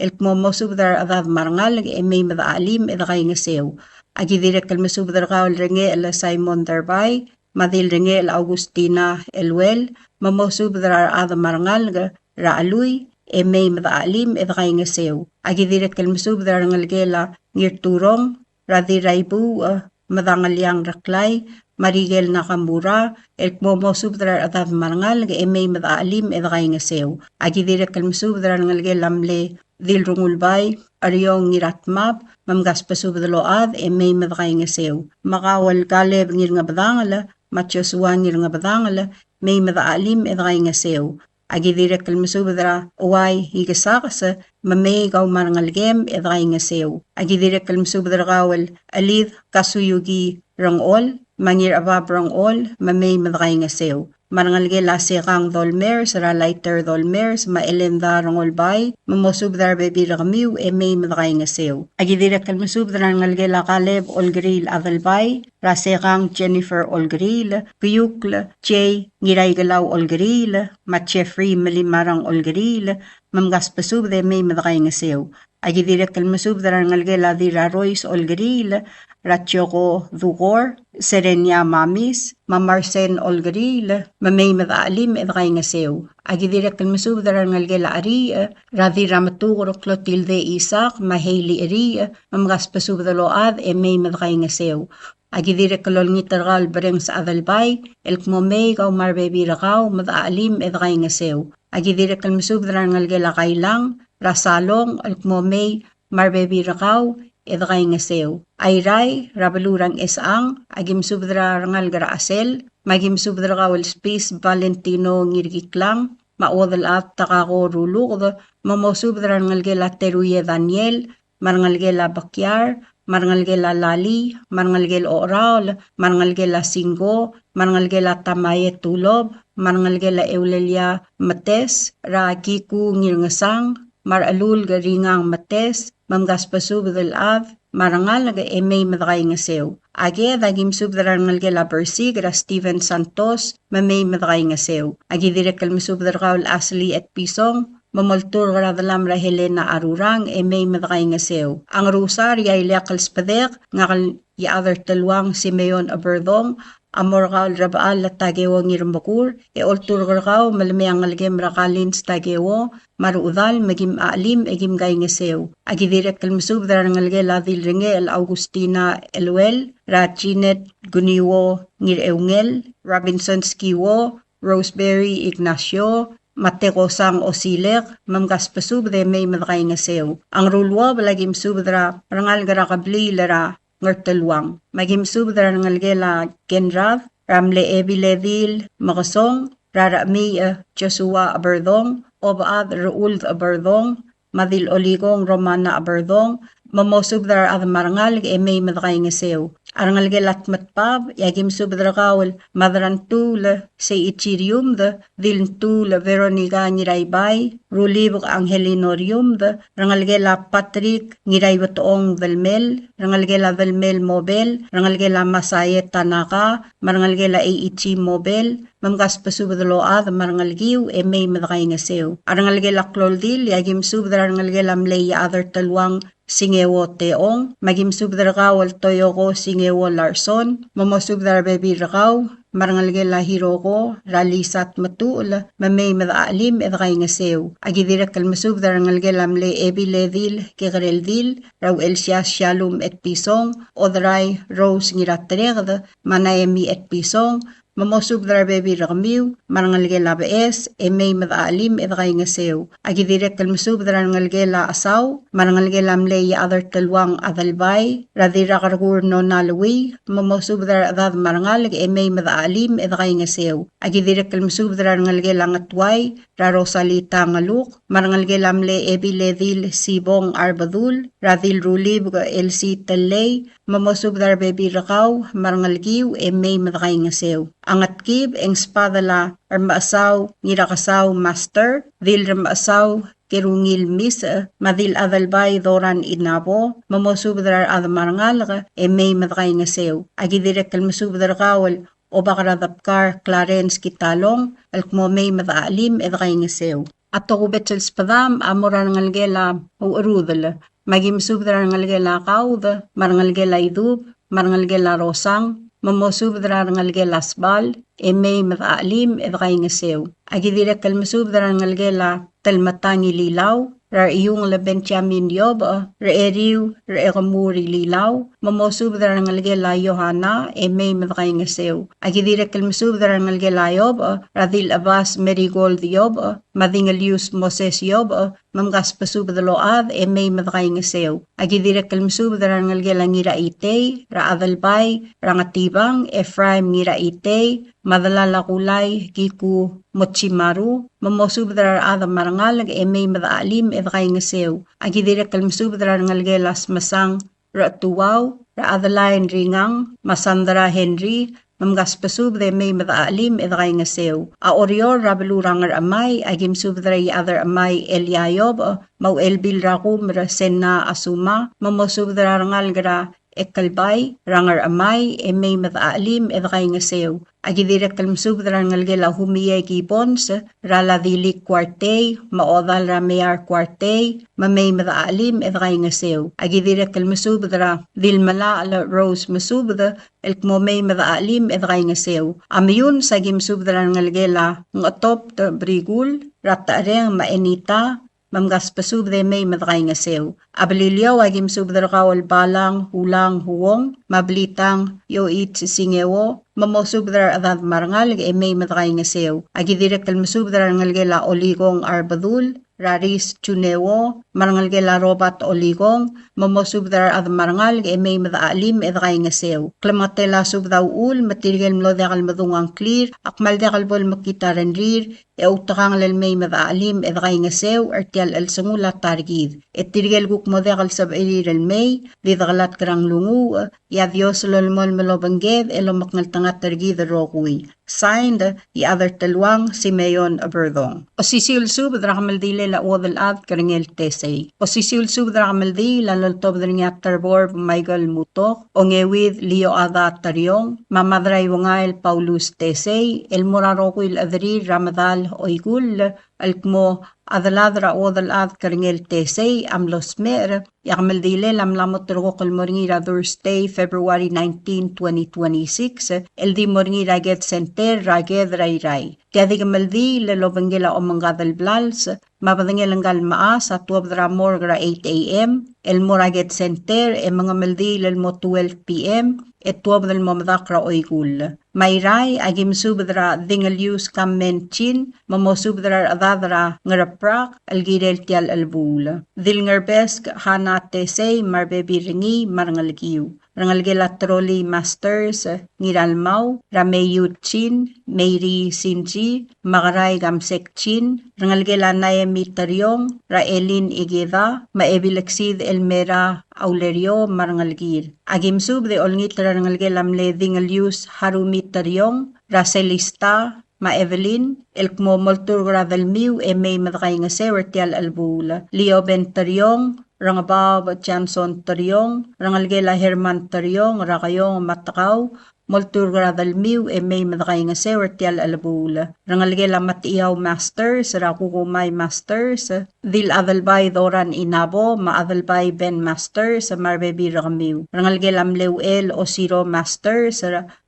S6: el kmomosubdar adad marangal may madaalim edagay ngasew. Agidirek kalmasubdar kawal renge el Simon Derbay, madil renge el Augustina Elwel, mamosubdar adad marangal raaluy may madaalim edagay ngasew. Agidirek kalmasubdar ngalgela ngirturong radiraybu madangalyang raklay, Marigel Nakamura, el kmomosubdrar adad marangal may madaalim edagay ngasew. Agidirek kalmasubdrar ngalgel lamle dilrungulbay, aryong ngiratmap, mamgaspasubdaload may madagay ngasew. Makawal kaleb ngir nga badangala, matyosuan ngir nga badangala, may madaalim edagay ngasew. Agidirek kalmasubdra uway higasakas, mamay gaw marangalgem edagay ngasew. Agidirek kalmasubdra kawal alid kasuyugi rangol, mangir ababrang ol, mamay madagay ngasew. Marangalgela sekang dolmer, sara lighter dolmers, maelenda rangol bay, mamosubdar baby ragmiw, may madagay ngasew. Agidirek kalmasubdra ngalgela kaleb olgril adalbay, rasekang Jennifer Olgril, Kuyukl, Jay Ngiray Galaw Olgril, Matchefrey Malimarang Olgril, mamgaspasubde may madagay ngasew. Agidirek kalmasubdra ngalgela dira Royce Olgril, Ratsyoko Dugor, Serenia Mamis, Mamarsen Olgril, mamay madaalim edagay ngasew. Agidirek kalmasubdra ngalgela ari, radira matugor Clotilde Isak, Maheli ari, mamgaspasubdaload may madagay ngasew. Agidirek kalol ngitargal bereng sa adalbay, el kmomay gaw marbebi rakaw, madaalim edagay ngasew. Agidirek kalmasubdra ngalgela kailang, rasalong, el kmomay marbebi rakaw, edagay ngasew. Ayray, rabalurang esang, agim subdra rangal garaasel, magim subdra kawal space Valentino ngirgiklang, maodal at takako rulukd, mamosubdra ngalgela teruye Daniel, marangalgela bakyar, marangalgela lali, marangalgela oral, marangalgela singgo, marangalgela tamaye tulob, marangalgela eulelia mates, ra kiku ngirngasang, maralul garingang mates, mamgaspasubdal av, marangal naga may madagay ngasew. Age dagim subdar ngalgela Persig ra Steven Santos, mamay madagay ngasew. Agi direk kalmasubdar kawal Asli at Pisong, mamultur garadalam ra Helena Arurang may madagay ngasew. Ang rusar yailya kalspadek, ngakal yaadar talwang Simeon Aberdong, amorgal rabaal at tagewo ngirmakur, oltur garkaw malamayang algem rakalin sa tagewo, maruudal magim aalim egim gay ngasew. Agidirek kalmasubdar ngalgela dilringe el Augustina Elwel, ra Chinet Guniwo ngir eungel, Robinson Skiwo, Rosemary Ignacio, Mateko sang osilek, mamgas pasubde may madakay nga sew. Ang rulwa balagim subdra, rangal gara kabli lara ngertelwang. Magim subdra ngalgela genrav, ramle ebiledil, makasong, rara mi Joshua aberdong, obaad ruuld aberdong, madil oligong romana aberdong, mamosubdra ad marangal may madakay nga sew. Arangal gelat matpab, yagim subdra kawal, madran tula, se ichirium de, diln tula Veronica niraybay, rulibok angelinorium de, rangal gela Patrick niraybatong velmel, rangal gela velmel mobel, rangal gela Masayet Tanaka, marangal gela ichi mobel, mamgas pasubdalo ad marangal giw may madakay nga sew. Arangal gela kloldil, yagim subdra rangal gela mleya adar talwang, Singewo Teong, magim subdar kawal Toyoko Singewo Larson, mamosubdar bebi rakaw, marangalgela Hiroko, Ralisat Matul, mamay madaalim edakay nga sew. Agidirak kalmasubdar ngalgela mle ebi ledil, kikareldil, raw Elsias Shalom et Pisong, odray Rose ngiratregd, manayami et Pisong, mamosubdar bebi rakamiw, marangalgela bees, may madaalim edakay nga sew. Agidirek kalmasubdar ngalgela asaw, marangalgela mleya adar talwang adalbay, radira kargur no nalawi, mamosubdar adad marangalig may madaalim edakay nga sew. Agidirek kalmasubdar ngalgela ngatway, rarosalita ngaluk, marangalgela mle ebi ledil sibong arbadul, radil rulib elsi talay, mamosubdar bebi rakaw, marangalgiw may madakay nga sew. Angat kib eng spadala armaasaw ngirakasaw master, dil armaasaw kirungil misa, madil adalbay doran inabo, mamosubdar adamarangal may madakay nga sew. Agidirek kalmasubdar kawal, o bakaradapkar Clarence Kitalong, alkmo may madaalim edakay nga sew. Ato kubet sa spadam, amura ngalgela uurudal, magim subdar ngalgela kawd, marangalgela idub, marangalgela rosang, mamosubdra ngalgela asbal, may madaalim edakay nga sew. Agidirek kalmasubdra ngalgela talmatangi lilaw, ra iyong labensyamin yob, ra eriw, ra ekamuri lilaw, mamosubdra ngalgela Yohana, may madakay nga sew. Agidirek kalmasubdra ngalgela yob, radil abas marigold yob, madingalius Moses yob, mamgas pasubdaload, may madakay nga sew. Agidirek kalmasubdra ngalgela ngira itay, ra adalbay, rangatibang, Ephraim ngira itay, madalala kulay, kiku mochimaru, mamosubdra adam marangalag, may madaalim edakay nga sew. Agidirek kalmasubdra ngalgelas masang, ra tuwaw, ra adalayan ringang, masandra Henry, mamgas pasubde may madaalim edakay nga sew. A orior rabalurangar amay, agim subdra other amay Eliayob, mau elbil rakum ra senna asuma, mamosubdra rangalgra ekalbay, rangar amay, may madaalim edakay nga sew. Agidirek kalmasubdra ngalgela humiye gibons, rala dilik kwartey, maodal rameyar kwartey, mamay madaalim edakay nga sew. Agidirek kalmasubdra dilmala ala rose masubda, elkmomay madaalim edakay nga sew. Amyun sa gimsubdra ngalgela ngotop ta brigul, rataareng maenita, mamgas pasubde may madakay nga sew. Abalilyaw agim subdra kawal balang, hulang, huwong, mablitang, yoit singewo, mamosubdra adad marangal may madakay nga sew. Agidirek kalmasubdra ngalgela oligong arbadul, raris chunewo, marangalgela robat oligong, mamosubdra adad marangal may madaalim edakay nga sew. Klamatela subdaw ul, matirigel mlodekal madungang clear, akmaldekal bol makita renrir, utakang lalmay madaalim edakay nga sew, artial alsangula targid. Etirigel guk modekal sab iriral may, didakalat karang lungu, ya Dios lolmol malobangged, elomaknal tangat targid rokui. Signed, the other talwang, Simeon Aberdong. O sisiul sub, drakamaldile la odal ad karingel tesay. O sisiul sub, drakamaldile la loltob dringat tarbor Michael Mutok. O ngewid Leo Ada Taryong. Mamadray wangail Paulus tesay. El morarokuil adri Ramadal oigul. Alkmo adaladra odal ad karingel tesay. Amlos mer. Yakmaldile lamlamot rokol moringira Thursday, February 19, 2026. El di moringira get senter raged ray ray. Tiadi kamaldi lelobangela omangadal blals, mabadangelangal maas at 12 morgra 8 a.m. El Moraget Center mga maldi lelmo 12 p.m. et 12 del momadakra oigul. Mayray agim subdra dingalyus kammen chin, mamosubdra adadra ngaraprak algirel tial albul. Dil ngarbesk hanate say marbebi ringi marangalgiu. Rangalgela Trolli Masters, Ngiralmau, Rameyut Chin, Meiri Sinji, Magaray Gamsek Chin, Rangalgela Naemi Taryong, Raelin Igeda, Maebilaksid Elmera Aulerio Marangalgir. Agimsub de Olngitra Rangalgela Mle Dingalius Harumi Taryong, Raselista, Ma Evelyn, el kmo molturgra del miu e may madakay nga sewertial albula. Leo Ben Taryong, Rangabab Johnson Taryong, Rangalgela Herman Taryong, Rakayong Matakaw, molturgra del miu e may madakay nga sewertial albula. Rangalgela Matiyaw Masters, Rakukumay Masters, Dil Adalbay Doran Inabo, Ma Adalbay Ben Masters, Marbebi Rakamiu. Rangalgela Mleuel Osiro Masters,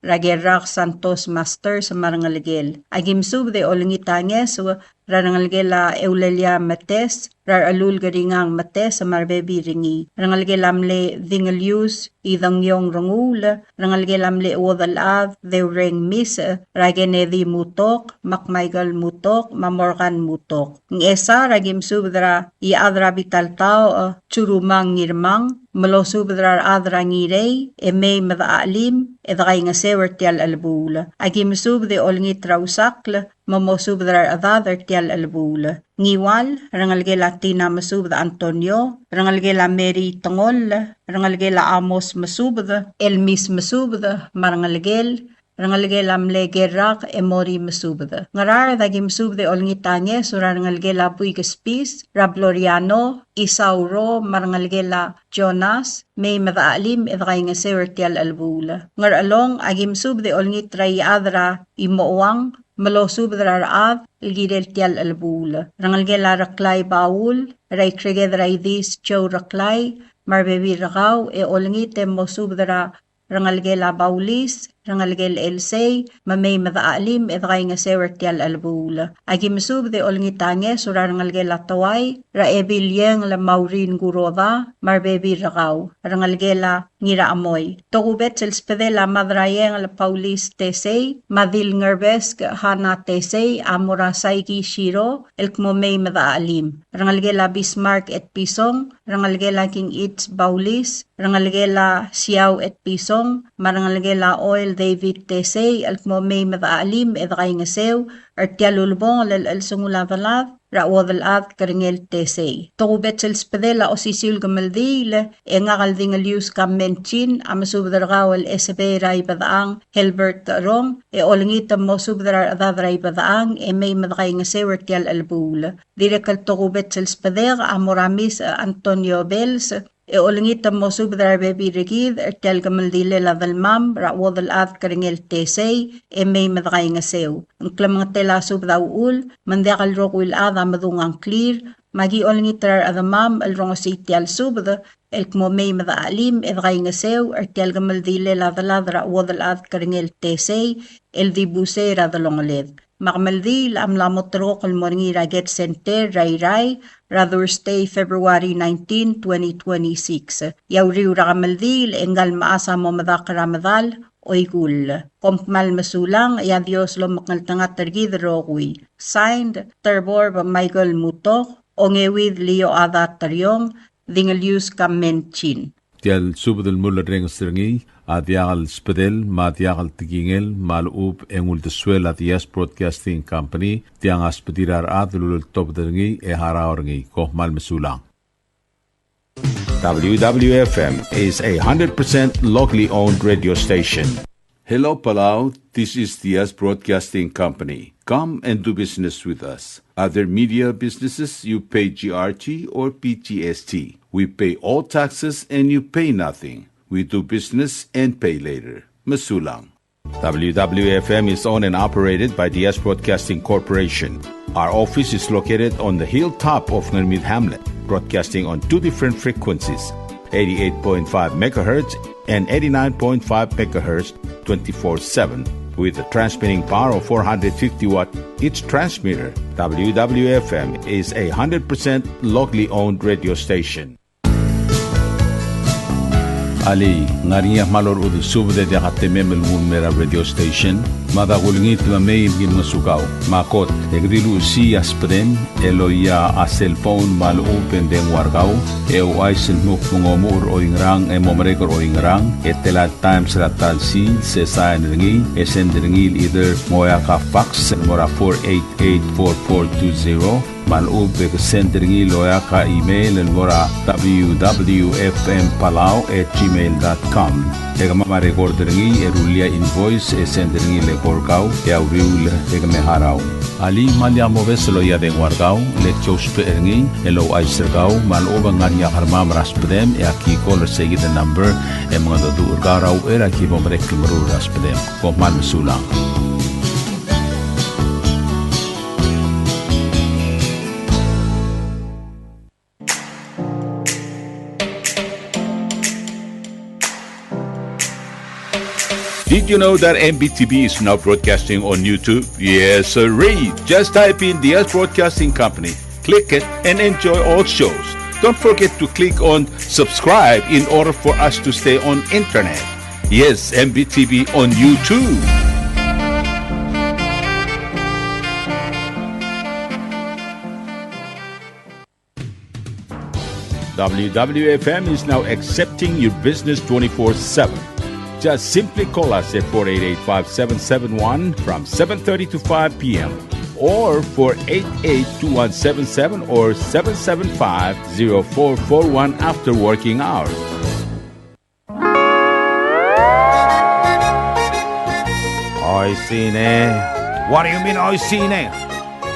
S6: Ragerak Santos Masters, Marangalgel. Agimsub de Olingitanges, Rangalgela Eulelia Mates, Alul Garingang Mates, Marbebi Ringi. Rangalgela Mle Dingalyus, Idangyong Rangul, Rangalgela Mle Uodalav, Deureng Mis, Ragenedi Mutok, Makmaigal Mutok, Mamorgan Mutok. Ng esa Ragimsub dra Iadra Bitaltao, Churumang Nirmang, Malosubdrar adra ngirey, e may madaalim, e dagay nga sewertial albula. Agimsub de olngit rausakl, mamosubdrar adadar tial albula. Ngiwal, rangalgela Tina masubda Antonio, rangalgela Mary Tangol, rangalgela Amos masubda, Elmis masubda, marangalgel, Rangalgela Mle Gerak e Mori masubda. Ngarar dagim subde olngitanye sura rangalgela Buigespis, Rabloriano, Isauro, marangalgela Jonas, may madaalim edakay nga sewertial albula. Ngar along agim subde olngitray adra imoawang, malosubdra raad, ilgidel tial albula. Rangalgela Raklay Baul, ray kregedray dis Joe Raklay, marbebi rakaw e olngite mosubdra Rangalgela Baulis, Rangalgel Elsay, mamay madaalim edakay nga sewertial albula. Agimsub de olngitange sura rangalgela Taway, raebilyeng la Maurin Guroda, marbebi rakaw, rangalgela ngira amoy. Tokubet selspedela madrayeng la Paulis Tesay, madil ngerbesk hana Tesay, amura saiki shiro, elkmomay madaalim. Rangalgela Bismarck et Pisong, rangalgela King Itz Baulis, rangalgela Siaw et Pisong, marangalgela Oil David Tesay, alkmomay madaalim edakay nga sew, artialulbong lalsungulavalat, rawadalad karingel Tesay. Tokubet selspedela o sisil gamaldil, e ngakaldingalius kamenchin, amasubdargawal SB ray badaang, Helbert Rong, e olangita mo subdrar adadray badaang, e may madakay nga sew artial albula. Direkal tokubet selspedera amoramis Antonio Bells, e olangita mo subdrar bebi rigid, artial gamaldile ladalmam, rawadalad karingel Tesay, e may madakay nga sew. Ang klamang tela subdawul, mandekal rokwil ada madungang clear, magi olangitrar adamam alrongositial subda, elkmomay madaalim, edakay nga sew, artial gamaldile ladalad rawadalad karingel Tesay, el dibuse radalongoled. Makamaldi amlamotro kalmoringi raget center ray Thursday, February 19, 2026. Yauriw rakamaldi engal maasa mo madak ramadal oigul. Kompmal masulang ya Dios lo makaltangat tergid rokui. Signed Terbor Michael Mutok, ongewid Leo Ada Taryong, Dingalius Kamenchin.
S7: Tial subdel mulla reng stringi adiagal spedel matiagal tigingel malub engul de suela dias broadcasting company tiang aspedirar adlul top derngi e haraorngi ko mal mesulang.
S9: WWFM is a 100% locally owned radio station.
S10: Hello Palau, this is Diaz Broadcasting Company. Come and do business with us. Other media businesses, you pay GRT or PTST. We pay all taxes and you pay nothing. We do business and pay later. Masulang.
S9: WWFM is owned and operated by Diaz Broadcasting Corporation. Our office is located on the hilltop of Nurmid Hamlet, broadcasting on two different frequencies, 88.5 MHz and 89.5 MHz 24/7. with a transmitting power of 450 watt each transmitter. WWFM is a 100% locally owned radio station. Ali ngaria malor udu subde de hatememel mera radio station mada gulngit mamay gin masukaw makot egdilu si aspren eloya a cellphone mal open den wargaw e waisen muk ngomur oingrang e momrekor oingrang etela times ratal si se sign ringi esendringil either moya ka fax mora 4884420 malub ke sendringi loya ka email mora www.fmpalau@gmail.com ega ma recordringi erulia invoice e sendringi le korkau e auriul ega me harau ali malia moves loya de wargau le chosperingi elo aisergau maloba ngania harmam raspedem e aki call seguir the number e mga do urgarau era ki bomrek mru raspedem ko mal sulang.
S10: Did you know that MBTV is now broadcasting on YouTube? Yes, sirree. Just type in DS Broadcasting Company, click it, and enjoy all shows. Don't forget to click on subscribe in order for us to stay on internet. Yes, MBTV on YouTube.
S9: WWFM is now accepting your business 24/7. Just simply call us at 488-5771 from 7:30 to 5 p.m. or 488-2177 or 775-0441 after working hours.
S11: Oisine. What do you mean, oisine?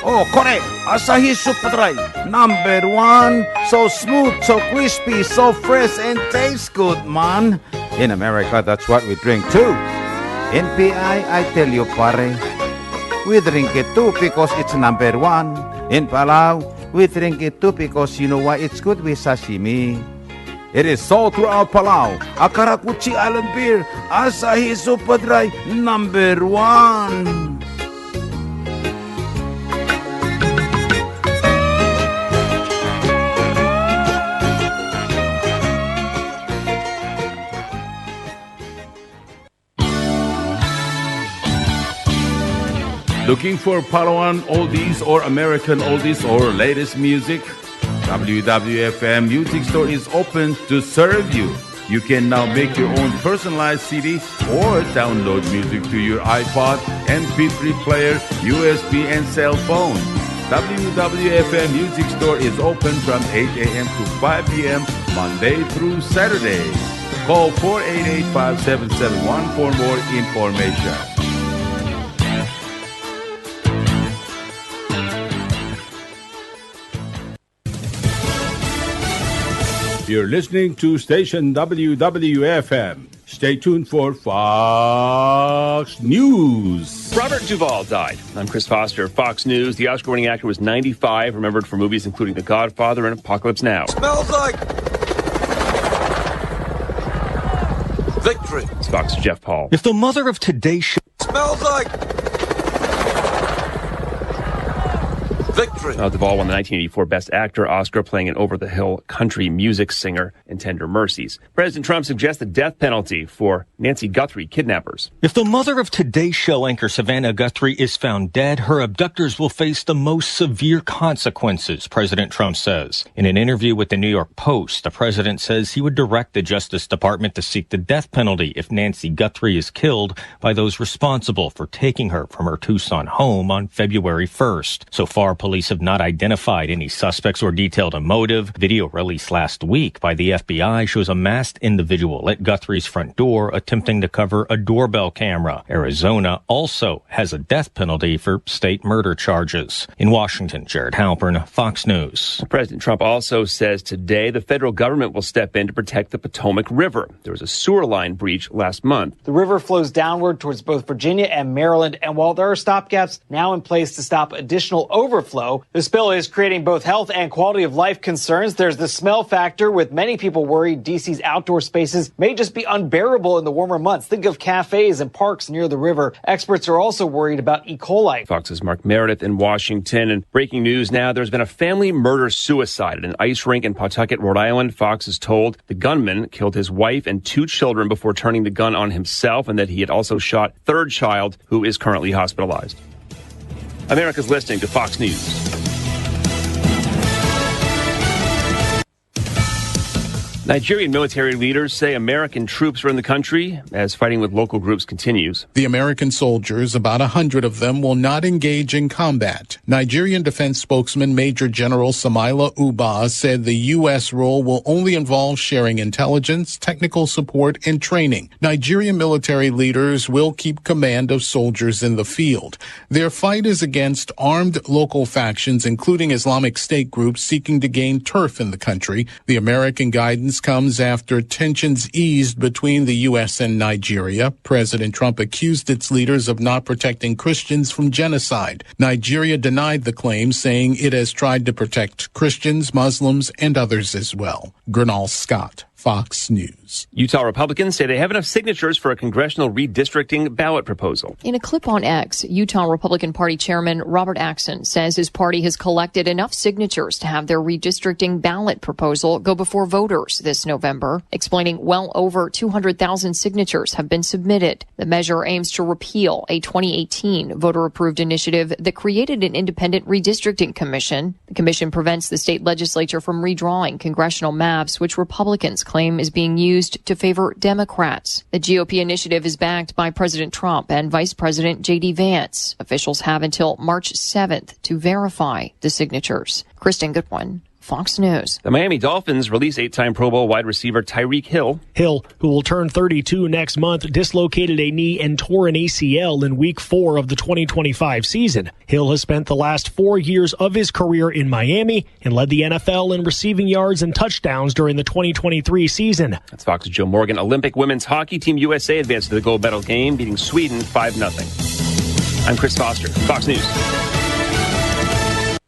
S11: Oh, correct. Asahi Super Dry. Number 1. So smooth, so crispy, so fresh, and tastes good, man. In America, that's what we drink too. In PI, I tell you, pare, we drink it too because it's number 1. In Palau, we drink it too because you know why it's good with sashimi. It is sold throughout Palau. Akarakuchi Island Beer, Asahi Super Dry, number 1.
S10: Looking for Palauan oldies or American oldies or latest music? WWFM Music Store is open to serve you. You can now make your own personalized CD or download music to your iPod, MP3 player, USB, and cell phone. WWFM Music Store is open from 8 a.m. to 5 p.m. Monday through Saturday. Call 488-5771 for more information.
S9: You're listening to station WWFM. Stay tuned for Fox News.
S12: Robert Duvall died. I'm Chris Foster. Fox News. The Oscar-winning actor was 95, remembered for movies including The Godfather and Apocalypse Now.
S13: Smells like victory.
S12: It's Fox's Jeff Paul.
S14: If the mother of today's show
S13: smells like victory.
S12: Duvall won the 1984 Best Actor Oscar, playing an over-the-hill country music singer in Tender Mercies. President Trump suggests the death penalty for Nancy Guthrie kidnappers.
S14: If the mother of today's show anchor Savannah Guthrie is found dead, her abductors will face the most severe consequences, President Trump says. In an interview with the New York Post, the president says he would direct the Justice Department to seek the death penalty if Nancy Guthrie is killed by those responsible for taking her from her Tucson home on February 1st. So far, police have not identified any suspects or detailed a motive. Video released last week by the FBI shows a masked individual at Guthrie's front door attempting to cover a doorbell camera. Arizona also has a death penalty for state murder charges. In Washington, Jared Halpern, Fox News.
S12: President Trump also says today the federal government will step in to protect the Potomac River. There was a sewer line breach last month.
S15: The river flows downward towards both Virginia and Maryland, and while there are stopgaps now in place to stop additional overflow,
S13: overflow. The spill is creating both health and quality of life concerns. There's the smell factor, with many people worried DC's outdoor spaces may just be unbearable in the warmer months. Think of cafes and parks near the river. Experts are also worried about E. coli.
S12: Fox's Mark Meredith in Washington. And breaking news now, there's been a family murder-suicide at an ice rink in Pawtucket, Rhode Island. Fox is told the gunman killed his wife and 2 children before turning the gun on himself, and that he had also shot third child, who is currently hospitalized. America's listening to Fox News. Nigerian military leaders say American troops are in the country as fighting with local groups continues.
S15: The American soldiers, about 100 of them, will not engage in combat. Nigerian defense spokesman Major General Samaila Uba said the U.S. role will only involve sharing intelligence, technical support, and training. Nigerian military leaders will keep command of soldiers in the field. Their fight is against armed local factions, including Islamic State groups seeking to gain turf in the country. The American guidance comes after tensions eased between the U.S. and Nigeria. President Trump accused its leaders of not protecting Christians from genocide. Nigeria denied the claim, saying it has tried to protect Christians, Muslims, and others as well. Gernal Scott, Fox News.
S12: Utah Republicans say they have enough signatures for a congressional redistricting ballot proposal.
S16: In a clip on X, Utah Republican Party Chairman Robert Axson says his party has collected enough signatures to have their redistricting ballot proposal go before voters this November, explaining well over 200,000 signatures have been submitted. The measure aims to repeal a 2018 voter-approved initiative that created an independent redistricting commission. The commission prevents the state legislature from redrawing congressional maps, which Republicans claim is being used to favor Democrats. The GOP initiative is backed by President Trump and Vice President J.D. Vance. Officials have until March 7th to verify the signatures. Kristen Goodwin, Fox News.
S12: The Miami Dolphins release 8-time Pro Bowl wide receiver Tyreek Hill.
S17: Hill, who will turn 32 next month, dislocated a knee and tore an ACL in Week 4 of the 2025 season. Hill has spent the last 4 years of his career in Miami and led the NFL in receiving yards and touchdowns during the 2023 season.
S12: That's Fox's Joe Morgan. Olympic women's hockey team USA advanced to the gold medal game, beating Sweden 5-0. I'm Chris Foster, Fox News.